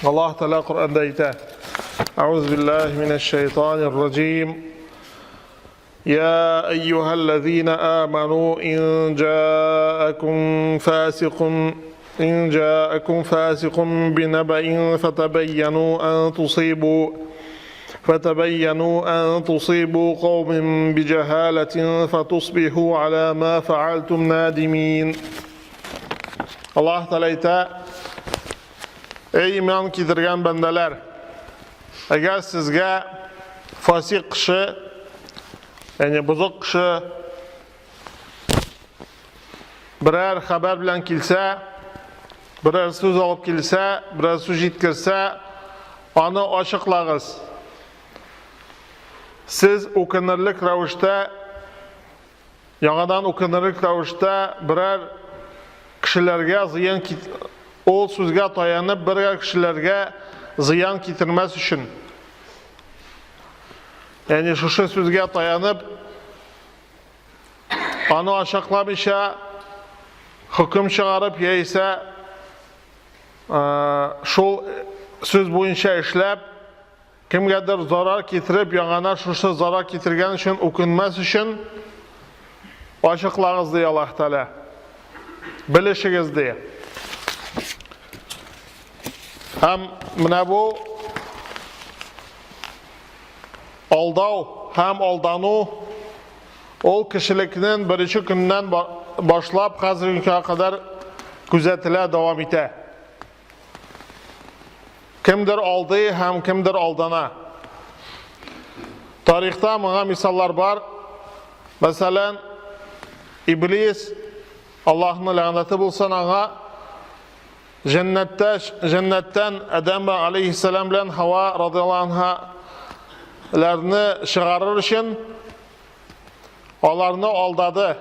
Allah Teala Kur'an'da ayta. Euzubillahimineşşeytanirracim. Ya eyyühellezine amenu in ja'akum fasiqun binebe'in فتبينوا أن تصيبوا قوم بجهالة فتصبحوا على ما فعلتم نادمين. Allah Teala ayta: Ey iman keltirgan bandalar, agar sizga fosiq kishi, ya'ni buzuq kishi biror xabar bilan kelsa, biror so'z olib kelsa, biror so'z yetkazsa, onu ochiqlag'iz. Siz o'kinirlik ravishda, yangidan o'kinirlik ravishda biror kishilarga ziyon o so'zga tayanib biror kishilarga ziyon keltirmas uchun, ya'ni shu so'zga tayanib onu ochiqlamisha hukm chiqarib yeysa, shu so'z bo'yicha ishlab kimgadir zarar keltirib, yangana shu zarar keltirgan uchun o'kinmas uchun ochiqlag'iz deya Alloh taolo. Bilishingiz deya. Ham mana bu aldov ham aldanu ol kishilikning birinchi kundan boshlab hozirga qadar kuzatila davom etadi. Kimdir aldı, ham kimdir aldana. Tarixda mana misollar bor. Masalan, iblis, Allah'ın la'nati bo'lsin, anga jannatdan Adam aleyhisselam bilan Hava radhiyallohu anhalarni chiqarir uchun ularni aldadi.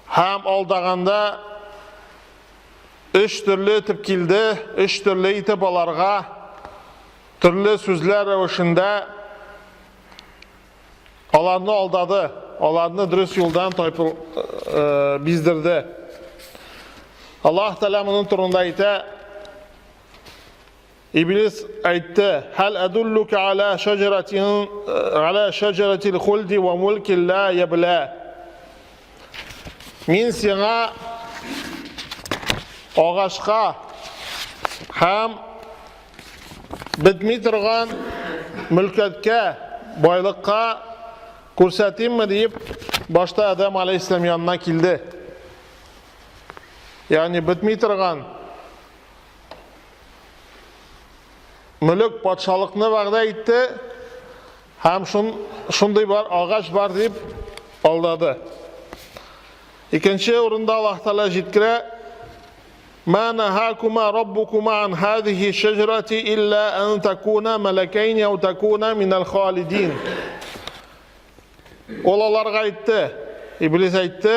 Ham aldaganda 3 türlü etib keldi, 3 türlü etib ularga turli so'zlar ravishida ularni aldadi, ularni durust yo'ldan bizdirdi. Allah Teala bunun turunda ayta, İblis aytdi: "Hal adulluka ala shajaratil khuldi ve mulkin la yabla." Men senga ağaçqa ham bitmay turgan mulkatga, boyliqqa ko'rsataymi deb boshda Adam alayhissalom yanına keldi. Yani bitmay turgan mulk podshohlikni va'da etdi, ham shunday bor ağaç bor deb aldadi. İkinci o'rinda Alloh taolo aytdi: "Ma nahakuma robbukuma an hadhihi shajarati illa an takuna malakayn aw takuna min al-khalidin." Olarga aytdi, İblis aytdi: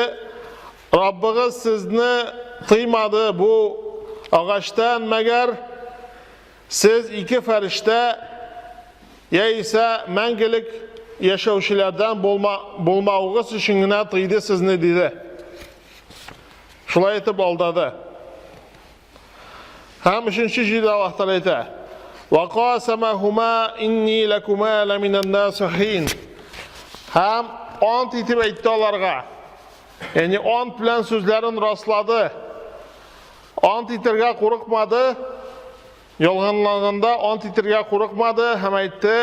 "Rabbingiz sizni tiymadi bu ağaçdan magar siz iki farishta esa mangilik yashovchilardan bo'lmog'ingiz uchungina tiydi sizni" dedi. Shulay aytib aldadi. Ham uchinchi joyda Alloh taolo aytadi: "Va qasamahuma inni lakuma laminan nasihin." Ham ant etib aytdi ularga. Ya'ni ant bilan so'zlarini rostladi. Ant etirga qo'rqmadi. Yolg'onlaganda ant etirga qo'rqmadi, ham aytdi: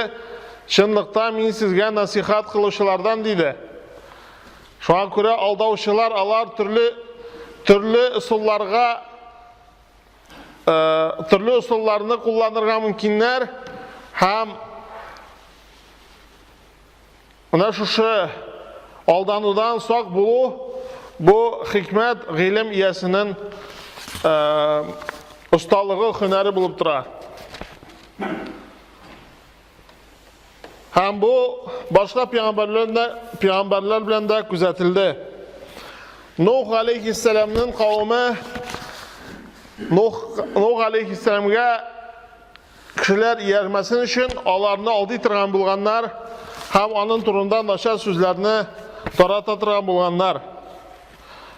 "Chinliqda men sizga nasihat qiluvchilardan" dedi. Shunga ko'ra aldovchilar alar turli usullarga turli usullarni kullanırga mümkinler. Ham ana şu aldanıdan soq bulu bu hikmet, ilim iyasının ustalığı, hüneri bulup durar. Ham bu başka peygamberler bilen de kuzatildi. Nuh aleyhisselam'ın kavmi Nuh aleyhisselam'a kishilar yermasin uchun ularni oldi turgan bo'lganlar, ham onun turundan nasha so'zlarni tarata turgan bo'lganlar.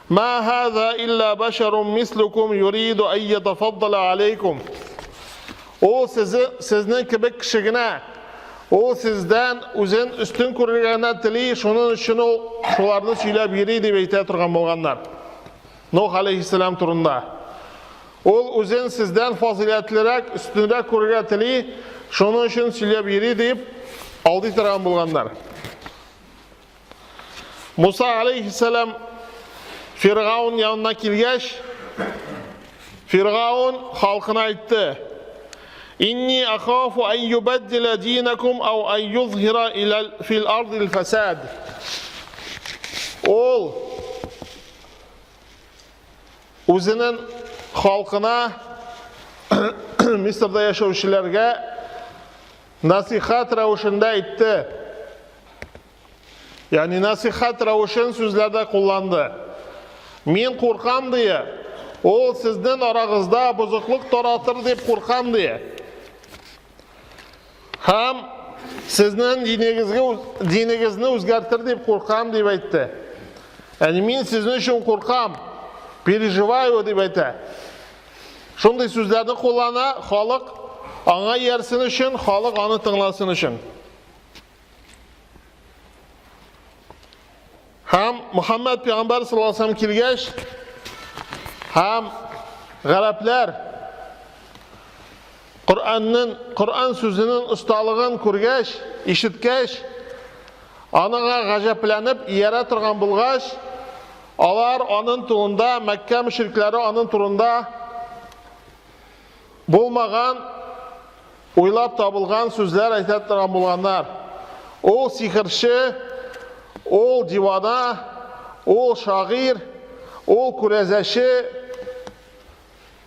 Ma hada illa basharun mislukum yuridu an yatafaddala alaykum. O sizning kibik kishigina, o sizdan o'zin ustun ko'rganini tili, shuning uchun shularni söylab yuri deb ayta turgan bo'lganlar. Nuh alayhissalom turunda. Ol o'zin sizdan fazilatliroq, ustunroq ko'rgan tili, shuning uchun söylab yuri deb oldi turgan bo'lganlar. Musa alayhissalom Firavun yanına kelgach, Firavun xalqına aytdi: "İnni akhafu an yubaddila dinakum aw an yuzhira fil ardil fasad." Ol o'zining xalqına Misrda yashovchilarga nasihat ravishida aytdi. Yani nasihat ravişin so'zlarda qo'llandi. Men qo'rqam diye, o sizden aragızda buzuqliq taratır deb qo'rqam diye. Ham sizning diningizni o'zgartir deb qo'rqam deb aytdi. Yani men sizning uchun qo'rqam, переживаю deb aytdi. Shunday so'zlarni qo'llana, xalq anga yersin uchun, xalq uni tinglasin uchun. Ham Muhammed Peygamber sallallahu aleyhi ve sellem kelgach, ham Arablar Qur'on so'zining ustalig'ini ko'rgach, eshitgach, aniga g'ajablanib yara turgan bo'lgach, ular onun turunda, Makka mushriklari onun turunda bo'lmagan, o'ylab topilgan so'zlar aytib turgan bo'lganlar. O sihirchi, o divana, o şair, o kurezeşi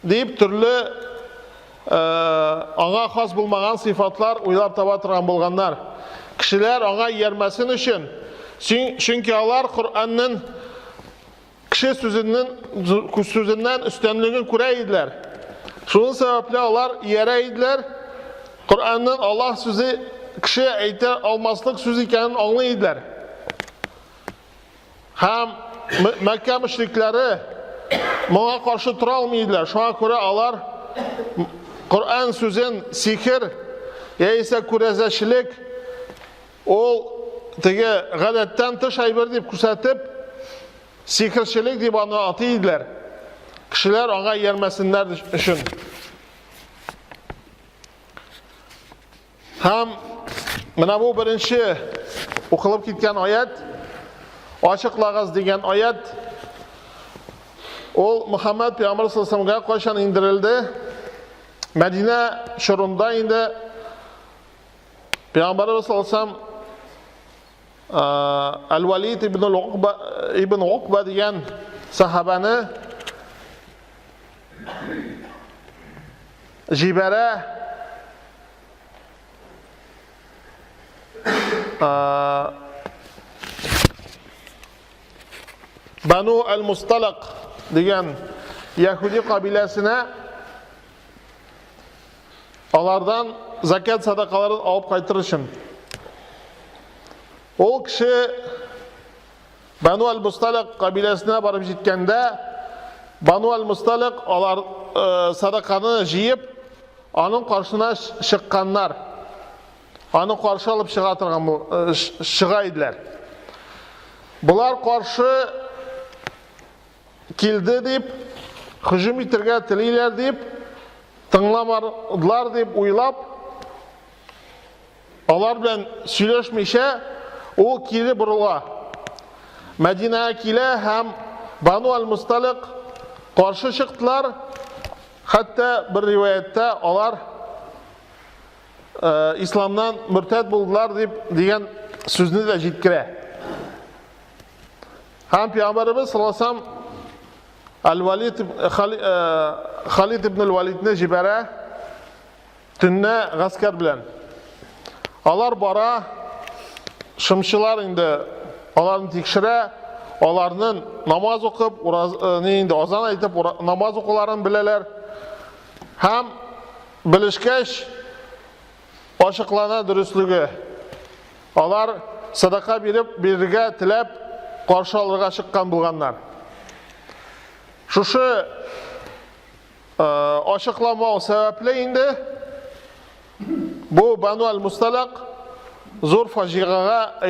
deyip türlü ona xas bulmagan sıfatlar uylap taba turgan bolganlar. Kişiler ona yermesin için. Çünkü onlar Kur'an'ın kişi sözünden üstünlüğünü kureydiler. Şunun sebeple onlar yereydiler. Kur'an'ın Allah sözü kişi eğitir almaslık sözü ikenini anlaydiler. Ham Mekke müşrikleri buna karşı tura almaydılar. Şuna göre onlar Kur'an sözün sihir ya ise kurezeşilik o tege gadetten tış ayber deyip kusatip sihirçilik deyip onu atıydılar. Kişiler ona yermesinler için. Ham mana bu birinchi o'qilib ketgan oyat, ochiqlag'iz degan oyat. O Muhammed Peygamber sallallahu aleyhi ve sellem'e qachon indirildi? Madina shurunda indi. Peygamber sallallahu aleyhi ve sellem Al-Walid ibn Uqba degan sahabani jibara Banu al-Mustalaq degan Yahudi qabilasına onlardan zakat sadaqalarini olib qaytirishim. O kishi Banu al-Mustalaq qabilasına borib jetganda Banu al-Mustalaq ular sadaqani jiyib, onun qarshısına chiqqanlar. Onu qarşı olib chiqaydilar. Bular qarşı keldi deb, hücum etirga tiliylar deb, tinglamadilar deb o'ylab, ular bilan сөйләшмичә o keli burula. Madinaga kela ham Banu al-Mustalaq qarşı chiqdilar. Hatta bir rivoyatda ular İslamdan mürted buldular degan so'zni da jetkira. Ham Peygamberimiz sallallahu aleyhi ve sellem Al-Walid Khalid ibn al-Walidni jibara tunna g'askar bilan. Ular bora shimchilar endi ularni tekshira, ularning namoz o'qib, endi azon aytib namoz o'qularini bilalar. Ham bilishgach ochiqlana durustligi. Ular sadaqa berishga tilab qarshi olishga chiqqan bo'lganlar. Shushu ochiqlama sababli endi Бу Бану аль-Мусталак зур фажиғаға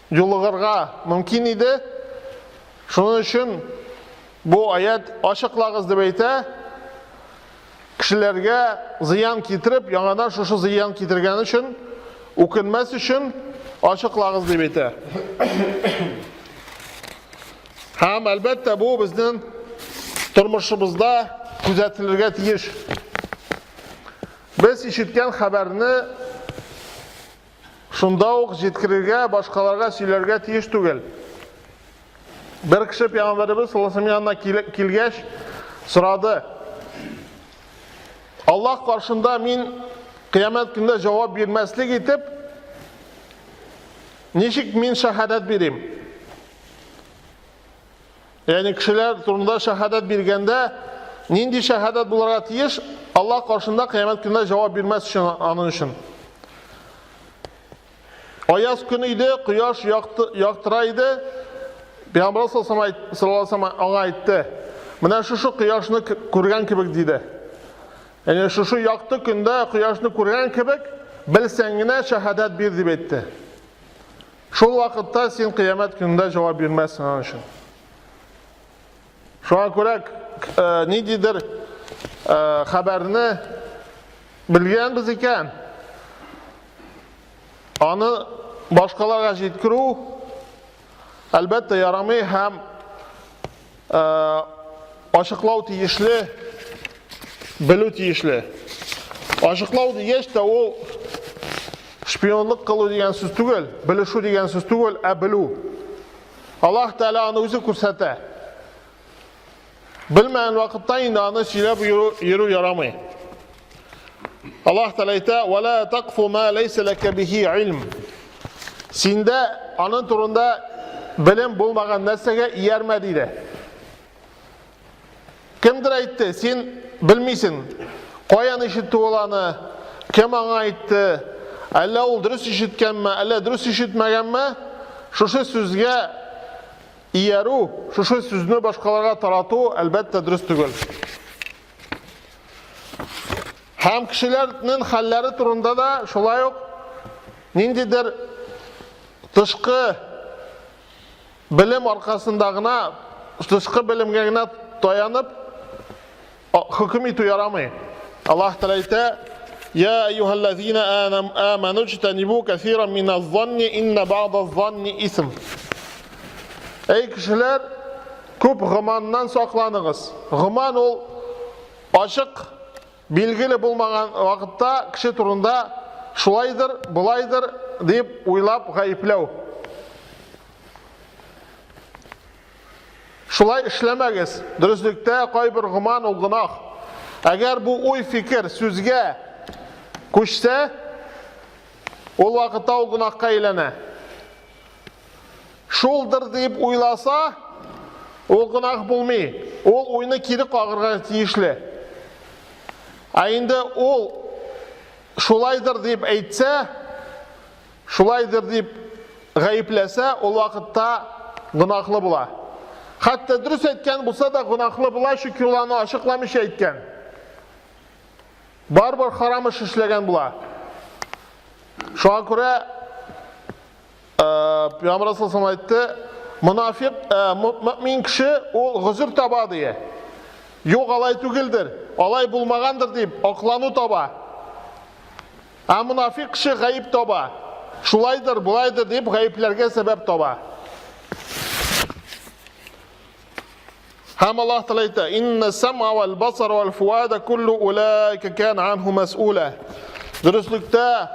юлығырға мүмкін еді. Шуның үшін бу аят ашықлағыз деп әйтә, кішілерге зиян кетіріп, яңадан шушы зиян кетірген үшін, өкінмәс үшін ашықлағыз деп әйтә. Һәм әлбәттә бу безнең тормышыбызда күзәтелергә тиеш. Без ишеткән хәбәрне шунда ук җиткерергә, башкаларга сөйләргә тиеш түгел. Бер кеше Пәйгамбәрбез саллаллаһу алейһи янына килгәч сорады: Аллаһ каршында мин кыямәт көндә җавап бирмәслек итеп, ничек мин шаһадат бирим? Ягъни кешеләр турында шаһадат биргәндә нинди шаһадат булырга тиеш? Аллаһ каршында кыямәт көндә җавап бирмәс өчен, аның өчен. Аяз көне иде, кояш яктыра иде. Пәйгамбер саллаллаһу алейһи ва саллям аңа әйтте: "Менә шушы кояшны күргән кебек" диде. Яни шушы якты көндә кояшны күргән кебек, белсәң генә шаһадат бир дип әйтте. Шул вакытта син кыямәт көндә җавап бирмәссең аның өчен. Шуңа күрә ниндидер хәбәрне белгәнбез икән, аны башкаларга җиткерү әлбәттә ярамый һәм ашыклау тиешле, белү тиешле. Ашыклау дигәч тә ул шпионлык кылу дигән сүз түгел, белешү дигән сүз түгел, ә белү. Аллаһ Тәала аны үзе күрсәтә. Белмәгән вакытта инде аны сөйләп йөрү ярамый. Аллаһ Тәала әйтә: "Ва ла тaqfu ма лайса лака биһи илм." Синдә аның турында белем булмаган нәрсәгә иярмә диде. Кемдер әйтте, син белмисең, каян ишетте ул аны, кем аңа әйтте, әллә ул дөрес ишеткәнме, әллә дөрес ишетмәгәнме? Шушы сүзгә иярү, шушы сүзне башкаларга тарату әлбәттә дөрес түгел. Һәм кешеләрнең хәлләре турында да шулай ук ниндидер тышкы белем аркасында гына, тышкы белемгә генә таянып хөкем итү ярамый. Аллаһ Тәала әйтә: "Я аyyuhallazina amanu ijtanibu kaseeran minaz-zanni inna ba'daz-zanni ism." Эй кешеләр, күп гыманнан сакланыгыз. Гыман ул ачык, билгеле булмаган вакытта кеше турында шулайдыр, булайдыр дип уйлап гаепләү. Шулай эшләмәгез. Дөреслектә кайбер гыман ул гынах. Әгәр бу уй фикер сүзгә күчсә, ул вакытта ул гынахка әйләнә. Шулдыр дип уйласа, ул гынах булмый. Ул уйны кире кагырга тиешле. Ә инде ул шулайдыр дип әйтсә, шулайдыр дип гаепләсә, ул вакытта гынахлы була. Хәтта дөрес әйткән булса да гынахлы була, чөнки ул аны ачыкламыйча әйткән. Барбар харам эш эшләгән була. Шуңа күрә Пәйгамбер саллаллаһу алейһи әйтте: "Мунафиq, мөмин кеше ул гызыр таба" дия. Юк, алай түгелдер, алай булмагандыр дип аклану таба. Ә мунафиq кеше гаип таба. Шулайдыр, булайдыр дип гаипләргә сәбәп таба. Һәм Аллаһ Тәала әйтә: "Инна сам'a вал басара вал фуада куллу улаика кана анху мас'ула." Дөреслектә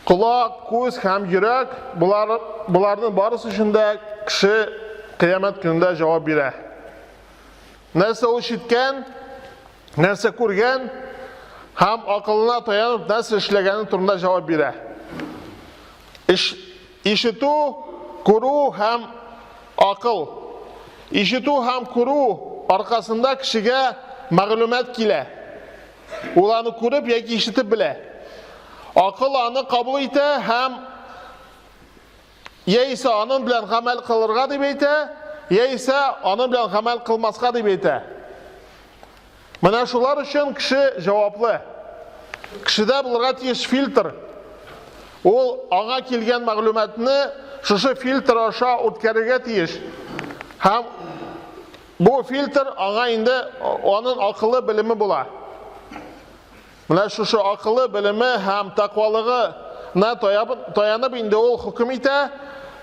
Құлақ, көз һәм йөрәк, бұлардың барысы өчен дә кеше кыямәт көндә җавап бирә. Нәрсә ул ишеткән, нәрсә күргән һәм акылына таянып нәрсә эшләгәне турында җавап бирә. Ишетү, күрү һәм акыл. Ишетү һәм күрү аркасында кешегә мәгълүмат килә. Ул аны күреп яки ишетеп белә. Акыл аны кабул итә һәм яисә аның белән гамәл кылырга дип әйтә, яисә аның белән гамәл кылмаска дип әйтә. Менә шулар өчен кеше җаваплы. Кешедә булырга тиеш фильтр. Ул аңа килгән мәгълүматны шушы фильтр аша үткәрергә тиеш. Һәм бу фильтр аңа инде аның акылы белеме була. Менә шушы акылы белеме һәм тақвалыгына таянып инде ул хөкем итә,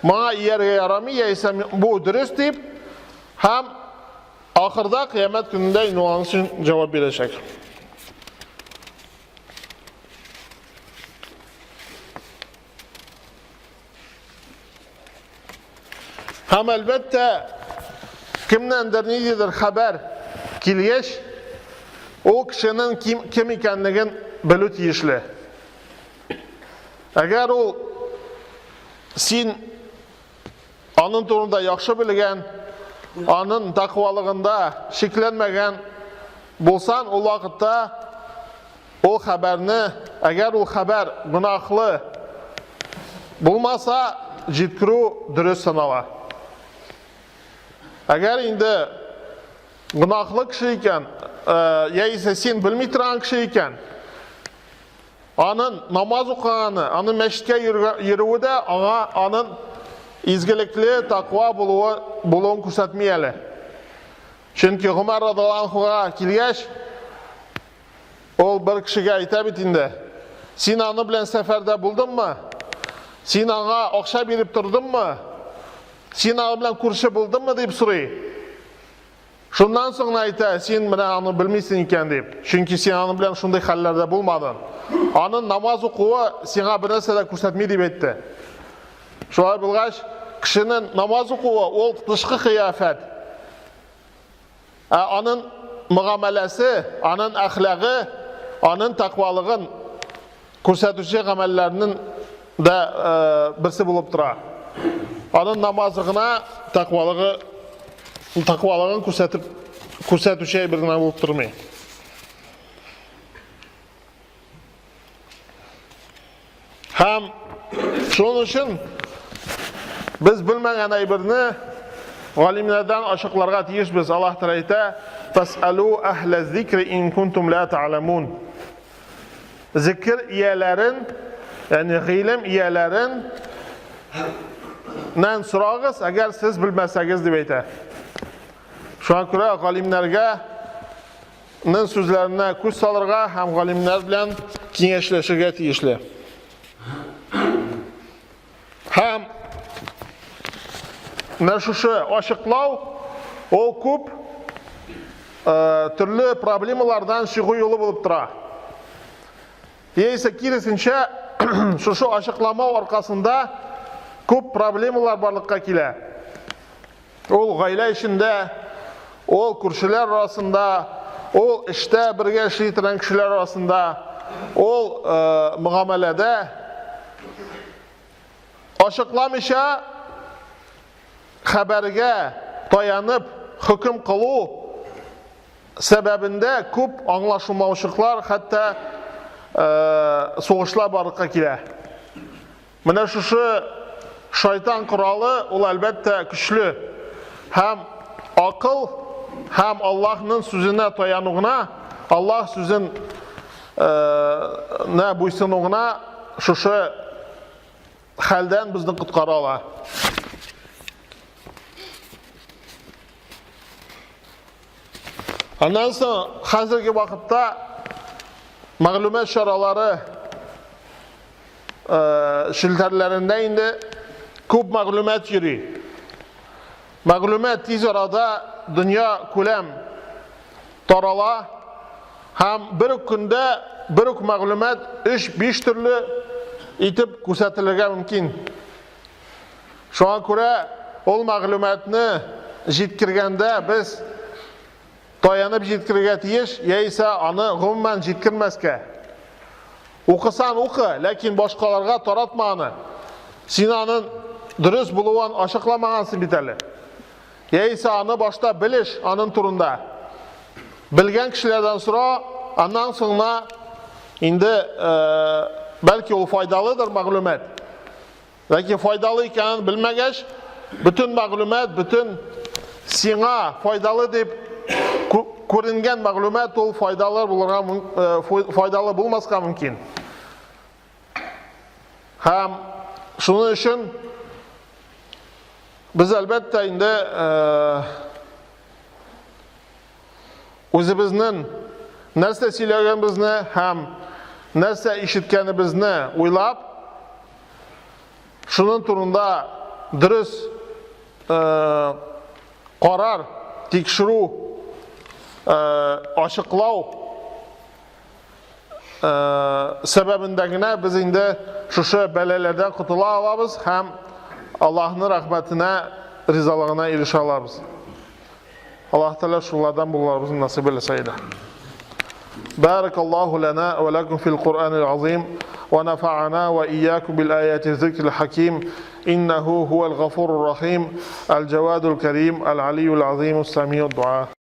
моңа ияргә ярамый, яисә бу дөрес дип, һәм ахырда кыямәт көнендә инде аның өчен җавап бирәчәк. Һәм әлбәттә, кемнәндер ниндидер хәбәр килгәч, ул кешенең кем икәнлеген белү тиешле. Әгәр ул син аның турында яхшы белгән, аның тақвалыгында шикләнмәгән булсан, ул вакытта ул хәбәрне, әгәр ул хәбәр гөнаһлы булмаса, җиткерү дөрес санала. Әгәр инде гөнаһлы кеше икән, яисә син белми торган кеше икән, аның намаз укыганы, аның мәчеткә йөрүе дә аңа аның изгелекле, тақва булуын күрсәтми әле. Чөнки Гомар радиллаһу анһуга килгәч, ул бер кешегә әйтә бит инде: "Син аны белән сәфәрдә булдыңмы? Син аңа акча биреп тордыңмы? Син аны белән күрше булдыңмы?" дип сорый. Шуннан соң әйтә: "Син менә аны белмисең икән" дип. Чөнки син аны белән шундый хәлләрдә булмадың. Аның намаз укуы сиңа бер нәрсә дә күрсәтми дип әйтте. Шулай булгач, кешенең намаз укуы ул тышкы кыяфәт. Аның мөгамәләсе, аның әхлагы, аның тақвалыгын күрсәтүче гамәлләрнең дә берсе булып тора. Аның намазы гына тақвалыгын күрсәтүче бер генә булып тормый. Һәм шуның өчен без белмәгән әйберне галимнәрдән ачыкларга тиешбез. Аллаһ Тәгалә әйтә: "Фас'алу ахла зикри ин кунтум ла та'ламун." Зикр ияләрен, ягъни гыйлем ияләрен нән сорагыз, әгәр сез белмәсәгез дип әйтә. Шуңа күрә галимнәргә нән сүзләренә күз салырга һәм галимнәр белән киңәшләшергә тиешле. Һәм шушы ачыклау ул күп төрле проблемалардан чыгу юлы булып тора. Яисә киресенчә, шушы ачыкламау аркасында күп проблемалар барлыкка килә. Ул гаилә эчендә, ул күршеләр арасында, ул эштә бергә эшли торган кешеләр арасында, ул мөгамәләдә ачыкламыйча хәбәргә таянып хөкем кылу сәбәбендә күп аңлашылмаучылыклар, хәтта сугышлар барлыкка килә. Менә шушы шайтан коралы ул әлбәттә көчле. Һәм акыл һәм Аллаһның сүзенә таянугына, Аллаһ сүзен буйсынугына шушы хәлдән безне коткара ала. Аннан соң хәзерге вакытта мәгълүмат чаралары шелтәрләрендә инде күп мәгълүмат йөри. Мәгълүмат тиз арада дөнья күләм тарала һәм бер көндә бер үк мәгълүмат 3-5 төрле итеп күрсәтелергә мөмкин. Шуңа күрә ул мәгълүматны җиткергәндә без таянып җиткергә тиеш, яисә аны гомумән җиткермәскә. Укысан укы, ләкин башкаларга таратма аны. Син аның дөрес булуын ачыкламагансың бит әле. Яисә аны башта белеш аның турында. Белгән кешеләрдән сора, аннан соңна инде бәлки ул файдалыдыр мәгълүмат. Ләкин файдалы икәнен белмәгәч, бүтән мәгълүмат, бүтән сиңа файдалы дип көрінген мәгълүмат ул файдалы булмаска мөмкин. Һәм шуның өчен biz әлбәттә инде үзебезнең нәрсә сөйләгәнебезне һәм нәрсә ишеткәнебезне уйлап, шуның турында дөрес карар, тикшерү, ачыклау сәбәбендә генә без инде шушы бәлаләрдән котыла алабыз һәм Аллаһның рәхмәтенә, ризалыгына ирешә алабыз. Аллаһ Тәала шулардан буларыбызны насыйп итсә. بارك الله لنا ولكم في القرآن العظيم ونفعنا وإياكم بالآيات الذكر الحكيم إنه هو الغفور الرحيم الجواد الكريم العلي العظيم السميع الدعاء